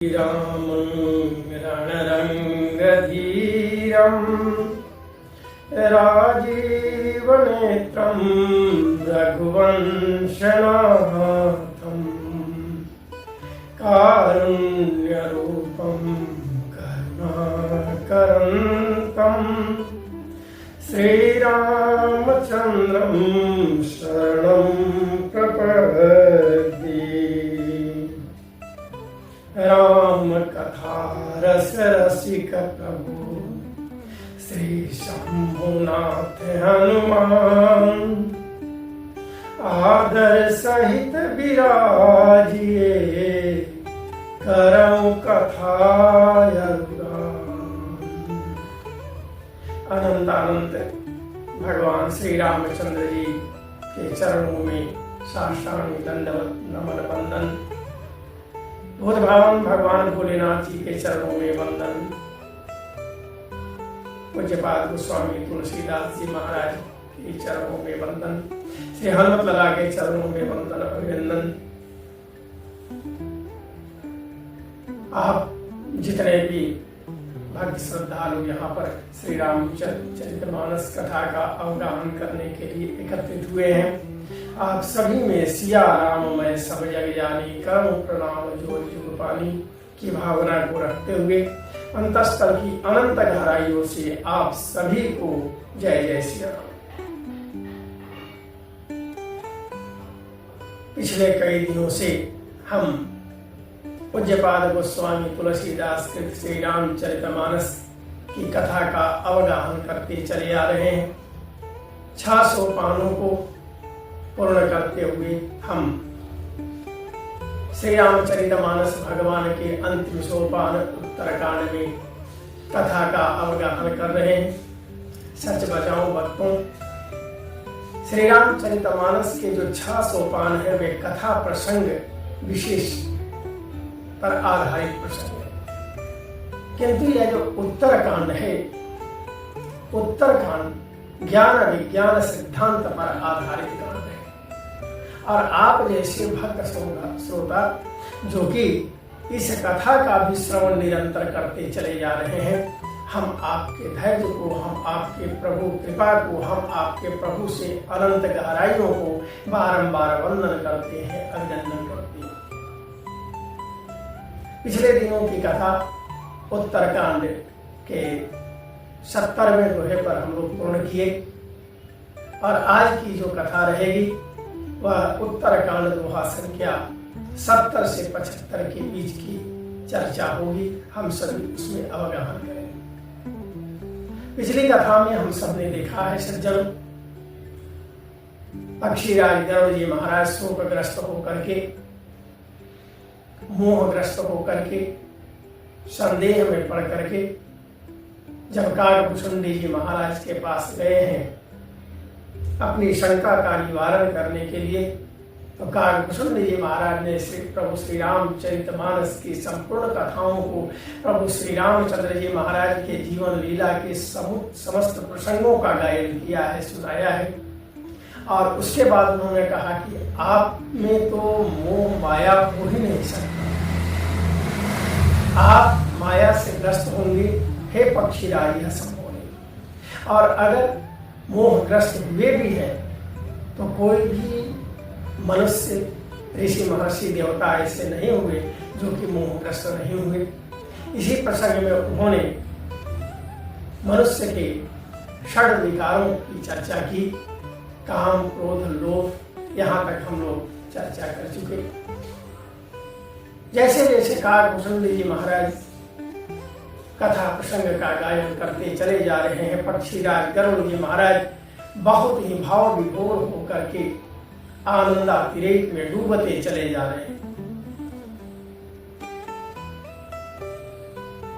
रामं रणरङ्गधीरं राजीवनेत्रं रघुवंशनाथं कारुण्यरूपं करुणाकरन्तं श्रीरामचन्द्रं शरणं प्रपद्ये। राम कथा रस रसिक प्रभु श्री शंभुनाथ हनुमान आदर सहित विराजिए करऊं कथा अनंत अनंत भगवान श्री रामचंद्र जी के चरणों में साष्टांग दंडवत नमन वंदन। बुद्ध भगवान भोलेनाथ जी के चरणों में वंदन। पूज्यपाद गोस्वामी तुलसीदास जी महाराज के चरणों में वंदन। श्री हनुमत लला के चरणों में वंदन अभिनंदन। आप जितने भी भक्त श्रद्धालु यहाँ पर श्री रामचरितमानस कथा का अवगाहन करने के लिए एकत्रित हुए हैं, आप सभी में सिया राममय सब जग जानी करम प्रणाम जोर जुग पानी की भावना को रखते हुए अंतस्थल की अनंत गहराइयों से आप सभी को जय जय सिया राम। पिछले कई दिनों से हम पूज्यपाद गोस्वामी तुलसीदास कृत श्री रामचरितमानस की कथा का अवगाहन करते चले आ रहे हैं। 6 सोपानों को पूर्ण करते हुए हम श्री रामचरितमानस भगवान के अंतिम सोपान उत्तरकांड में कथा का अवगाहन कर रहे हैं। सच बचाओ भक्तों, श्री रामचरितमानस के जो 6 सोपान है वे कथा प्रसंग विशेष पर आधारित प्रसंग है, किंतु यह जो उत्तरकांड है, उत्तरकांड ज्ञान विज्ञान सिद्धांत पर आधारित कांड है। और आप जैसे भक्त श्रोता जो कि इस कथा का भी श्रवण निरंतर करते चले जा रहे हैं, हम आपके धैर्य को, हम आपके प्रभु कृपा को, हम आपके प्रभु से अनंत गहराइयों को बारंबार वंदन करते हैं, अभिनंदन करते हैं। पिछले दिनों की कथा उत्तरकांड के 70वें दोहे पर हम लोग पूर्ण किए और आज की जो कथा रहेगी वह उत्तरकांड दोहा संख्या 70 से 75 के बीच की चर्चा होगी। हम सभी उसमें अवगाहन करेंगे। पिछली कथा में हम सबने देखा है सज्जनों, पक्षीराज गरुड़ जी महाराज शोकग्रस्त होकर के, मोहग्रस्त होकर के, संदेह में पड़ करके जब कागभूषुंडी जी महाराज के पास गए हैं अपनी शंका का निवारण करने के लिए, तो कागभूषुंडी जी महाराज ने प्रभु श्री रामचरितमानस की संपूर्ण कथाओं को, प्रभु श्री रामचंद्र जी महाराज के जीवन लीला के समस्त प्रसंगों का गायन किया है, सुनाया है। और उसके बाद उन्होंने कहा कि आप में तो मोह माया हो ही नहीं सकता, आप माया से ग्रस्त होंगे, हे पक्षीराज, यह संभव नहीं। और अगर मोहग्रस्त हुए भी हैं तो कोई भी मनुष्य, ऋषि महर्षि देवता ऐसे नहीं हुए जो कि मोहग्रस्त नहीं हुए। इसी प्रसंग में उन्होंने मनुष्य के षड विकारों की चर्चा की, काम, क्रोध, लोभ, यहाँ तक हम लोग चर्चा कर चुके। जैसे जैसे कागभूषुंडी जी महाराज कथा प्रसंग का गायन करते चले जा रहे हैं, पक्षीराज गरुड़ जी महाराज बहुत ही भाव विभोर होकर के आनंदातिरेक में डूबते चले जा रहे हैं।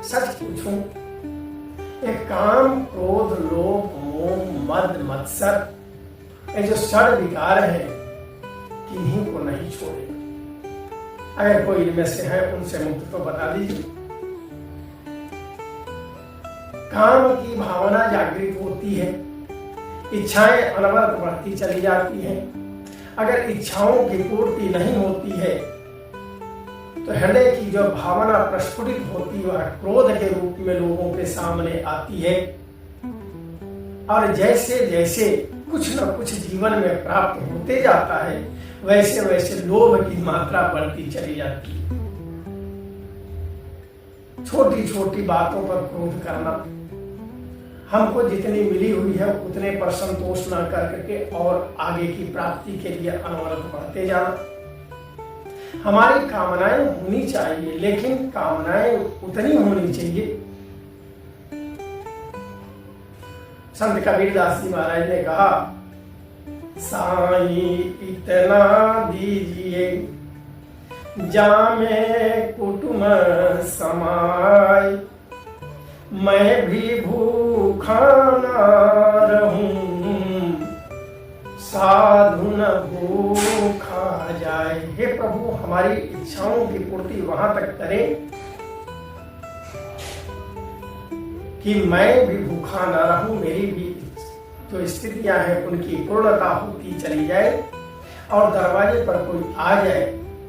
सच पूछूं, एक काम, क्रोध, लोभ, मोह, मद, मत्सर, ये जो षड विकार है किन्हीं को नहीं छोड़े। अगर कोई इनमें से है उनसे मुक्त तो बता दीजिए। काम की भावना जागृत होती है, इच्छाएं अनवरत बढ़ती चली जाती हैं। अगर इच्छाओं की पूर्ति नहीं होती है तो हृदय की जो भावना प्रस्फुटित होती है वह क्रोध के रूप में लोगों के सामने आती है। और जैसे जैसे कुछ न कुछ जीवन में प्राप्त होते जाता है वैसे वैसे लोभ की मात्रा बढ़ती चली जाती है। छोटी छोटी बातों पर क्रोध करना, हमको जितनी मिली हुई है उतने पर संतोष न करके और आगे की प्राप्ति के लिए अनवरत बढ़ते जाना। हमारी कामनाएं होनी चाहिए, लेकिन कामनाएं उतनी होनी चाहिए। संत कबीरदास जी महाराज ने कहा, साईं इतना दीजिए जामे कुटुम समाय, मैं भी भूखा न रहूं साधु न भूखा जाए। हे प्रभु, हमारी इच्छाओं की पूर्ति वहां तक करें कि मैं भी भूखा न रहूं, मेरी भी जो स्थितियां हैं उनकी पूर्णता होती चली जाए और दरवाजे पर कोई आ जाए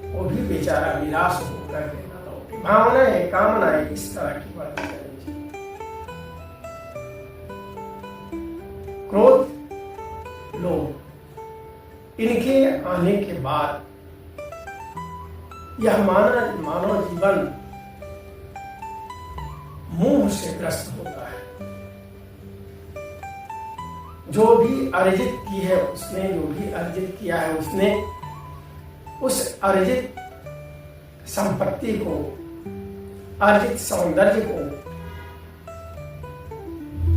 वो भी बेचारा निराश होकर के न लौटे। भावनाएं कामनाएं इस तरह की बढ़ती रहनी चाहिए। क्रोध, लोभ, इनके आने के बाद यह मानव जीवन मोह से ग्रस्त होता है। जो भी अर्जित की है उसने, जो भी अर्जित किया है उसने, उस अर्जित संपत्ति को, अर्जित सौंदर्य को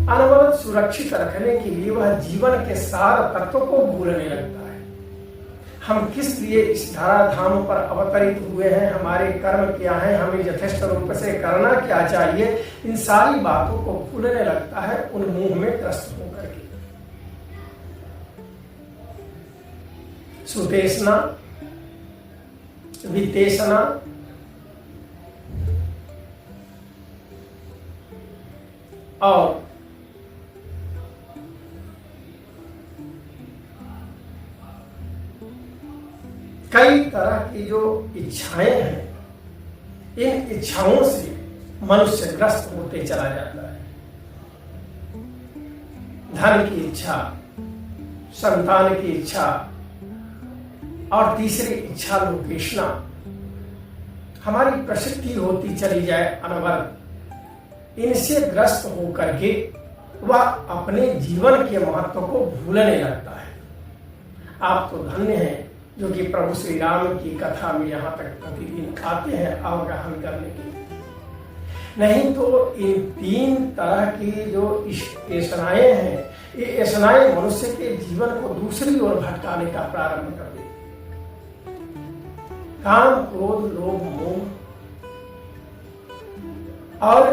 अनवरत सुरक्षित रखने के लिए वह जीवन के सार तत्व को भूलने लगता है। हम किस लिए इस धराधाम पर अवतरित हुए हैं, हमारे कर्म क्या हैं, हमें यथेष्ट रूप से करना क्या चाहिए, इन सारी बातों को भूलने लगता है उन मोह में ग्रस्त होकर के। सुतेष्णा, वितेष्णा, और कई तरह की जो इच्छाएं हैं, इन इच्छाओं से मनुष्य ग्रस्त होते चला जाता है। धन की इच्छा, संतान की इच्छा और तीसरी इच्छा लोकेशना, हमारी प्रसिद्धि होती चली जाए अनवरत। इनसे ग्रस्त होकर के वह अपने जीवन के महत्व को भूलने लगता है। आप तो धन्य हैं जो कि प्रभु श्री राम की कथा में यहाँ तक प्रतिदिन आते हैं अवगाहन करने के लिए। नहीं तो इन तीन तरह की जो ऐसनाएं हैं, ये ऐसनाएं मनुष्य के जीवन को दूसरी ओर भटकाने का प्रारंभ कर देती। काम, क्रोध, लोभ, मोह और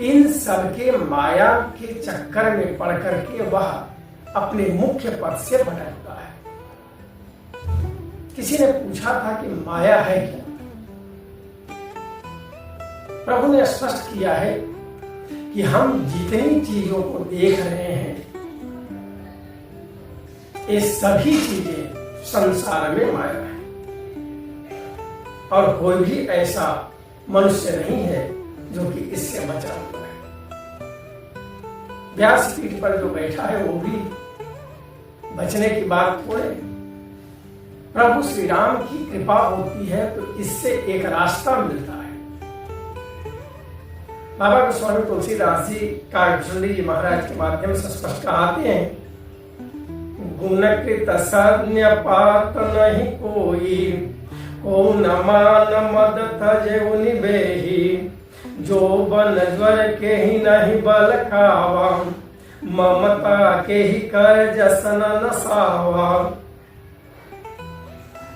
इन सबके माया के चक्कर में पड़ करके वह अपने मुख्य पद से भटकता है। किसी ने पूछा था कि माया है क्या? प्रभु ने स्पष्ट किया है कि हम जितनी चीजों को देख रहे हैं, ये सभी चीजें संसार में माया है और कोई भी ऐसा मनुष्य नहीं है जो कि इससे बचा हुआ है। व्यासपीठ पर जो बैठा है वो भी बचने की बात थोड़े। प्रभु श्री राम की कृपा होती है तो इससे एक रास्ता मिलता है। बाबा गोस्वामी तुलसीदास जी काकभूषण जी महाराज के माध्यम से स्पष्ट कहते हैं, गुणकृत सज्ञ पात नहीं कोई, को न मान मद तजेउ निबेहि, जो बन ज्वर के ही नहीं बल खावा, ममता के ही कर जसन नसावा।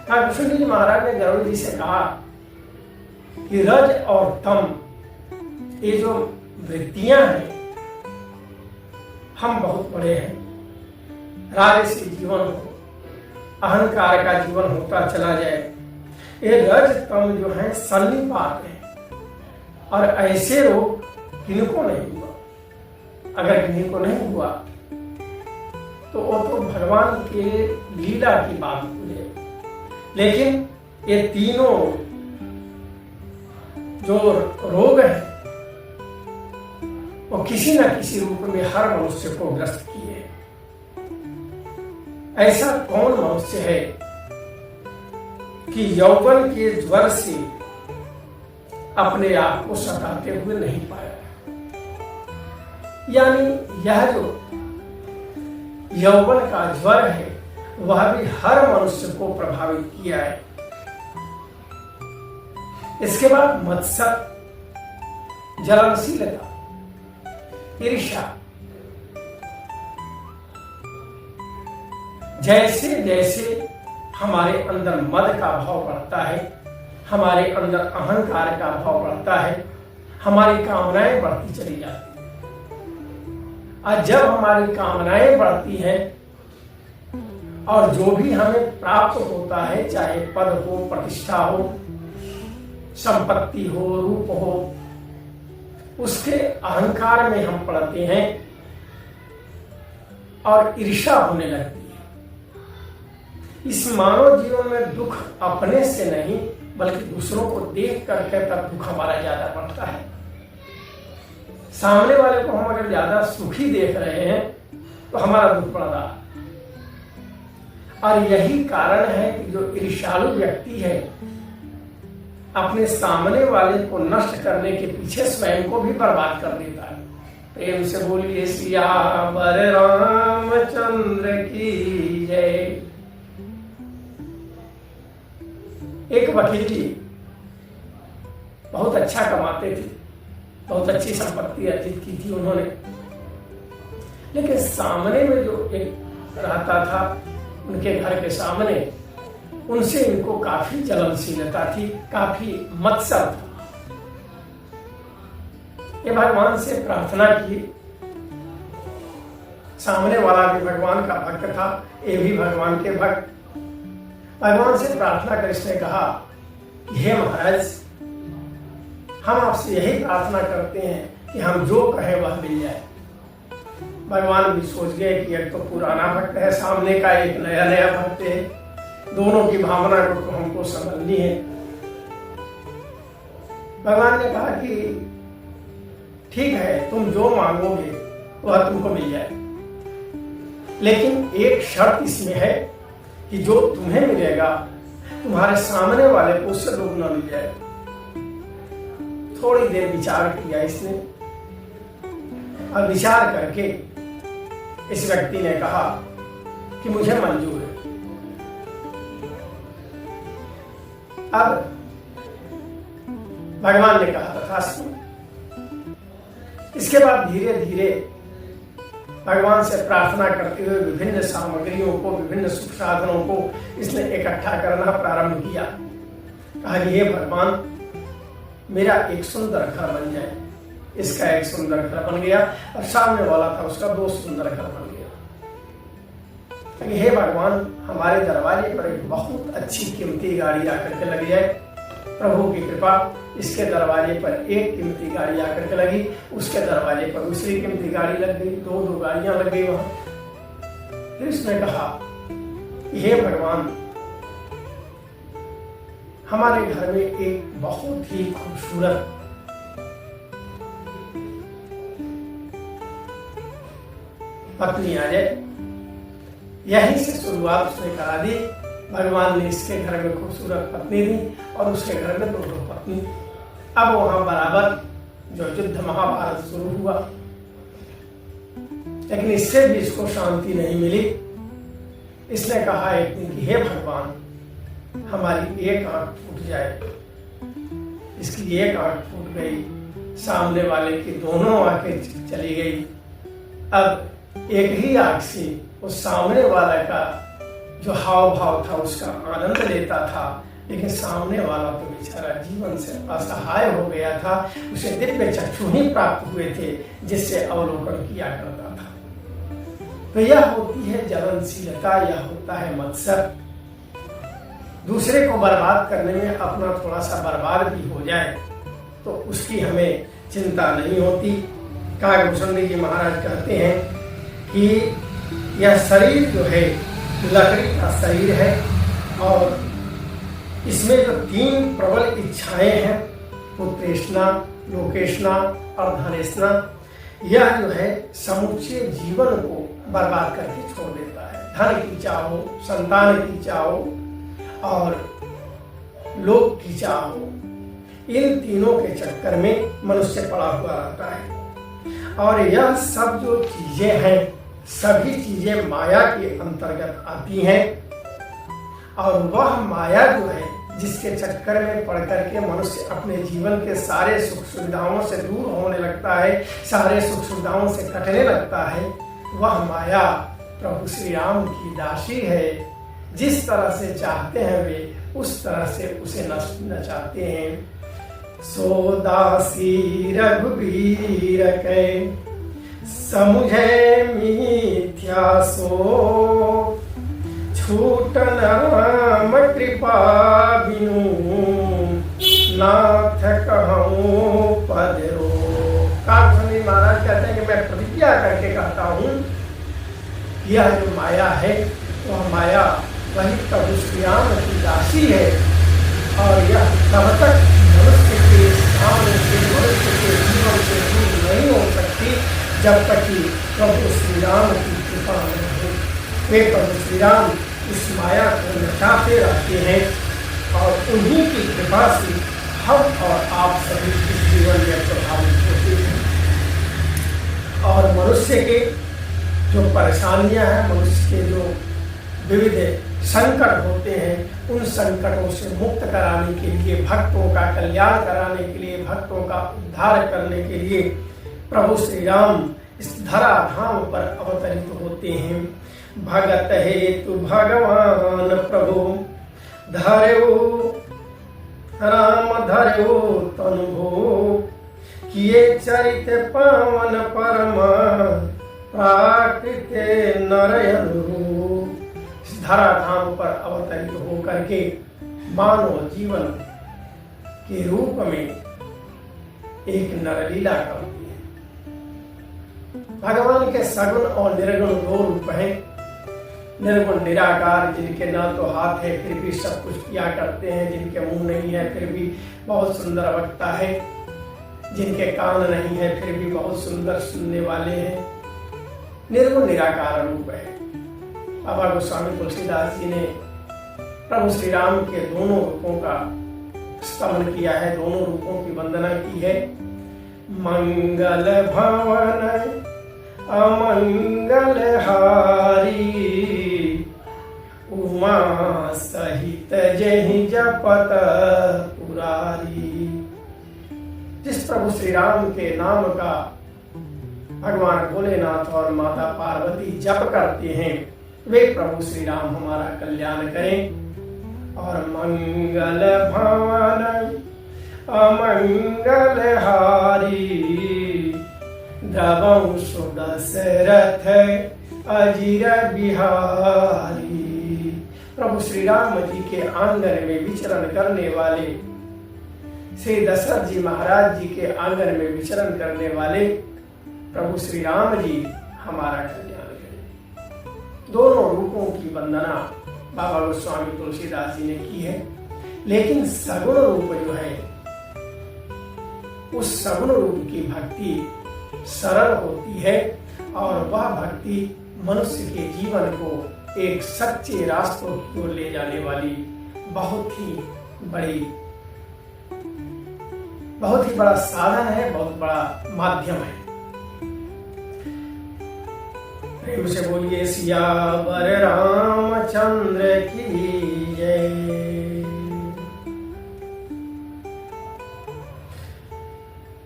काकभूषण जी महाराज ने गरुड़ जी से कहा कि रज और तम, ये जो वृत्तियां हैं, हम बहुत बड़े हैं, राजसी जीवन हो, अहंकार का जीवन होता चला जाए। ये रज तम जो है सन्निपात है और ऐसे रोग किनको नहीं हुआ। अगर किन्हीं को नहीं हुआ तो वो तो भगवान के लीला की बात हो जाए, लेकिन ये तीनों जो रोग है वो किसी न किसी रूप में हर मनुष्य को ग्रस्त किए। ऐसा कौन मनुष्य है कि यौवन के ज्वर से अपने आप को सताते हुए नहीं पाया? यानी यह जो यौवन का ज्वर है वह भी हर मनुष्य को प्रभावित किया है। इसके बाद मत्सर, जलनशीलता, ईर्ष्या, जैसे जैसे हमारे अंदर मद का भाव बढ़ता है, हमारे अंदर अहंकार का भाव बढ़ता है, हमारी कामनाएं बढ़ती चली जाती हैं। और जब हमारी कामनाएं बढ़ती हैं और जो भी हमें प्राप्त होता है, चाहे पद हो, प्रतिष्ठा हो, संपत्ति हो, रूप हो, उसके अहंकार में हम पड़ते हैं और ईर्ष्या होने लगती है। इस मानव जीवन में दुख अपने से नहीं बल्कि दूसरों को देख करके तब दुख हमारा ज्यादा बढ़ता है। सामने वाले को हम अगर ज्यादा सुखी देख रहे हैं तो हमारा दुख बढ़ रहा है। और यही कारण है कि जो ईर्ष्यालु व्यक्ति है अपने सामने वाले को नष्ट करने के पीछे स्वयं को भी बर्बाद कर देता है। प्रेम से बोलिए सियावर रामचंद्र की जय। एक वकील जी बहुत अच्छा कमाते थे, बहुत अच्छी संपत्ति अर्जित की थी उन्होंने, लेकिन सामने में जो एक रहता था उनके घर के सामने, उनसे इनको काफी जलनशीलता थी, काफी मत्सर था। ये भगवान से प्रार्थना की। सामने वाला भी भगवान का भक्त था, ये भी भगवान के भक्त। भगवान से प्रार्थना कर इसने कहा कि हे महाराज, हम आपसे यही प्रार्थना करते हैं कि हम जो कहें वह मिल जाए। भगवान भी सोच गए कि एक तो पुराना भक्त है, सामने का एक नया नया भक्त है, दोनों की भावना को तो हमको समझनी है। भगवान ने कहा कि ठीक है, तुम जो मांगोगे वह तुमको मिल जाए, लेकिन एक शर्त इसमें है कि जो तुम्हें मिलेगा तुम्हारे सामने वाले को उससे दोगुना मिल जाए। थोड़ी देर विचार किया इसने और विचार करके इस व्यक्ति ने कहा कि मुझे मंजूर है। अब भगवान ने कहा तथास्तु। इसके बाद धीरे धीरे भगवान से प्रार्थना करते हुए विभिन्न सामग्रियों को, विभिन्न सुख साधनों को इसने इकट्ठा करना प्रारंभ किया। कहा कि हे भगवान, मेरा एक सुंदर घर बन जाए। इसका एक सुंदर घर बन गया और सामने वाला था उसका दो सुंदर घर बन गया। हे भगवान, हमारे दरवाजे पर एक बहुत अच्छी कीमती गाड़ी आकर के लग जाए। प्रभु की कृपा, इसके दरवाजे पर एक कीमती गाड़ी आकर के लगी, उसके दरवाजे पर दूसरी कीमती गाड़ी लग गई, दो गाड़ियां लग गई वहां। फिर इसने कहा हे भगवान, हमारे घर में एक बहुत ही खूबसूरत पत्नी आ जाए। यहीं से शुरुआत उसने करा दी। भगवान ने इसके घर में खूबसूरत पत्नी दी और उसके घर में दो पत्नी। अब वहां बराबर जो युद्ध महाभारत शुरू हुआ, लेकिन इससे भी इसको शांति नहीं मिली। इसने कहा एक दिन कि हे भगवान, हमारी एक आंख फूट जाए। इसकी एक आंख फूट गई, सामने वाले की दोनों आंखें चली गई। अब एक ही आंख से उस सामने वाला का जो हाव भाव था उसका आनंद लेता था, लेकिन सामने वाला तो बेचारा जीवन से असहाय हो गया था। उसे दिव्य चक्षु ही प्राप्त हुए थे जिससे अवलोकन किया करता था। तो यह होती है जलनशीलता, यह होता है मत्सर। दूसरे को बर्बाद करने में अपना थोड़ा सा बर्बाद भी हो जाए तो उसकी हमें चिंता नहीं होती। काकभूषण जी महाराज कहते हैं कि यह शरीर जो है लकड़ी का शरीर है और इसमें जो 3 प्रबल इच्छाएं हैं, पुत्रेष्णा, लोकेष्णा और धनेष्णा, यह जो है समुचे जीवन को बर्बाद करके छोड़ देता है। धन की चाह हो, संतान की चाह हो और लोक की चाह हो, इन तीनों के चक्कर में मनुष्य पड़ा हुआ रहता है। और यह सब जो चीजें हैं, सभी चीजें माया के अंतर्गत आती हैं। और वह माया जो है, जिसके चक्कर में पड़ करके मनुष्य अपने जीवन के सारे सुख सुविधाओं से दूर होने लगता है, सारे सुख सुविधाओं से कटने लगता है, वह माया प्रभु श्री राम की दासी है। जिस तरह से चाहते हैं वे उस तरह से उसे नचाते हैं। सो दासी रघुबीर के समुझे मिथ्या सो, छूट नाम कृपा बिनु नाथ कहूँ पद रो। कालभैरव महाराज कहते हैं कि मैं प्रतिज्ञा करके कहता हूँ, यह जो माया है वह माया वही प्रभु श्री राम की दासी है। और यह तब तक मनुष्य के सामने से, मनुष्य के जीवन से दूर नहीं हो सकती जब तक कि प्रभु श्री राम की कृपा न हो। वे प्रभु श्री राम इस माया को नचाते रहते हैं और उन्हीं की कृपा से हम और आप सभी इस जीवन में प्रभावित होते हैं। और मनुष्य के जो परेशानियां हैं, मनुष्य के जो विविध संकट होते हैं, उन संकटों से मुक्त कराने के लिए, भक्तों का कल्याण कराने के लिए, भक्तों का उद्धार करने के लिए प्रभु श्री राम इस धराधाम पर अवतरित होते हैं। भगत हेतु भगवान प्रभु धर्यो राम धर्यो तनुभो, किए चरित पावन परम प्राकृत नरयनु। धराधाम पर अवतरित होकर के मानव जीवन के रूप में एक नरलीला करती है। भगवान के सगुण और निर्गुण 2 रूप हैं। निर्गुण निराकार, जिनके ना तो हाथ है फिर भी सब कुछ किया करते हैं, जिनके मुंह नहीं है फिर भी बहुत सुंदर वक्ता है, जिनके कान नहीं है फिर भी बहुत सुंदर सुनने वाले हैं। निर्गुण निराकार रूप है। बाबा गोस्वामी तुलसीदास जी ने प्रभु श्री राम के दोनों रूपों का स्तमन किया है, दोनों रूपों की वंदना की है। मंगल भवन अमंगल हारी, उमा सहित जहि जपत पुरारी। जिस प्रभु श्री राम के नाम का भगवान भोलेनाथ और माता पार्वती जप करते हैं, वे प्रभु श्री राम हमारा कल्याण करें। और मंगल भवन अमंगल हारी, द्रवं सुदशरथ अजिर बिहारी। प्रभु श्री राम जी के आंगन में विचरण करने वाले, श्री दशरथ जी महाराज जी के आंगन में विचरण करने वाले प्रभु श्री राम जी हमारा कल्याण करें। दोनों रूपों की वंदना बाबा गोस्वामी तुलसीदास जी ने की है। लेकिन सगुण रूप जो है, उस सगुण रूप की भक्ति सरल होती है और वह भक्ति मनुष्य के जीवन को एक सच्चे रास्तों की ओर ले जाने वाली बहुत ही बड़ा साधन है, बहुत बड़ा माध्यम है। प्रेम से बोलिए सियावर रामचंद्र की जय।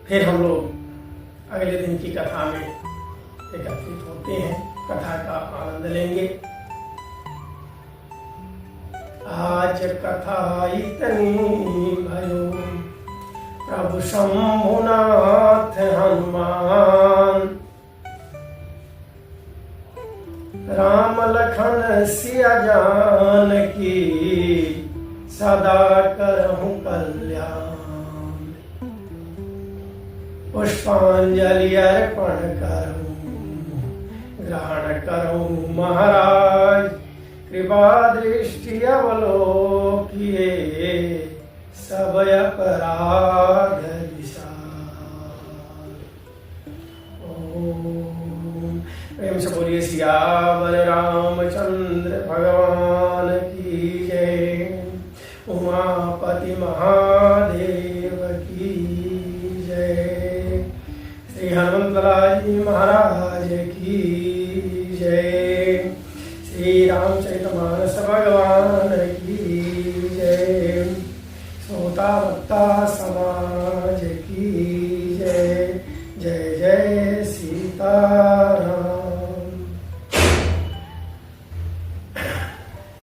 फिर हम लोग अगले दिन की कथा में एकत्रित होते हैं, कथा का आनंद लेंगे। आज कथा इतनी भयो, प्रभु शंभुनाथ हनुमान, राम लखन सिया जानकी, सदा करहु कल्याण। पुष्पांजलि अर्पण करूं, ग्रहण करूं महाराज, कृपा दृष्टि अवलोकिए सब अपराध विशाल। ओम प्रेम से बोलिए सियावर रामचंद्र भगवान की जय। उमापति महादेव की जय। श्री हनुमंत जी महाराज की जय। श्री रामचरितमानस भगवान की जय। श्रोता वक्ता समाज की जय। जय जय सीता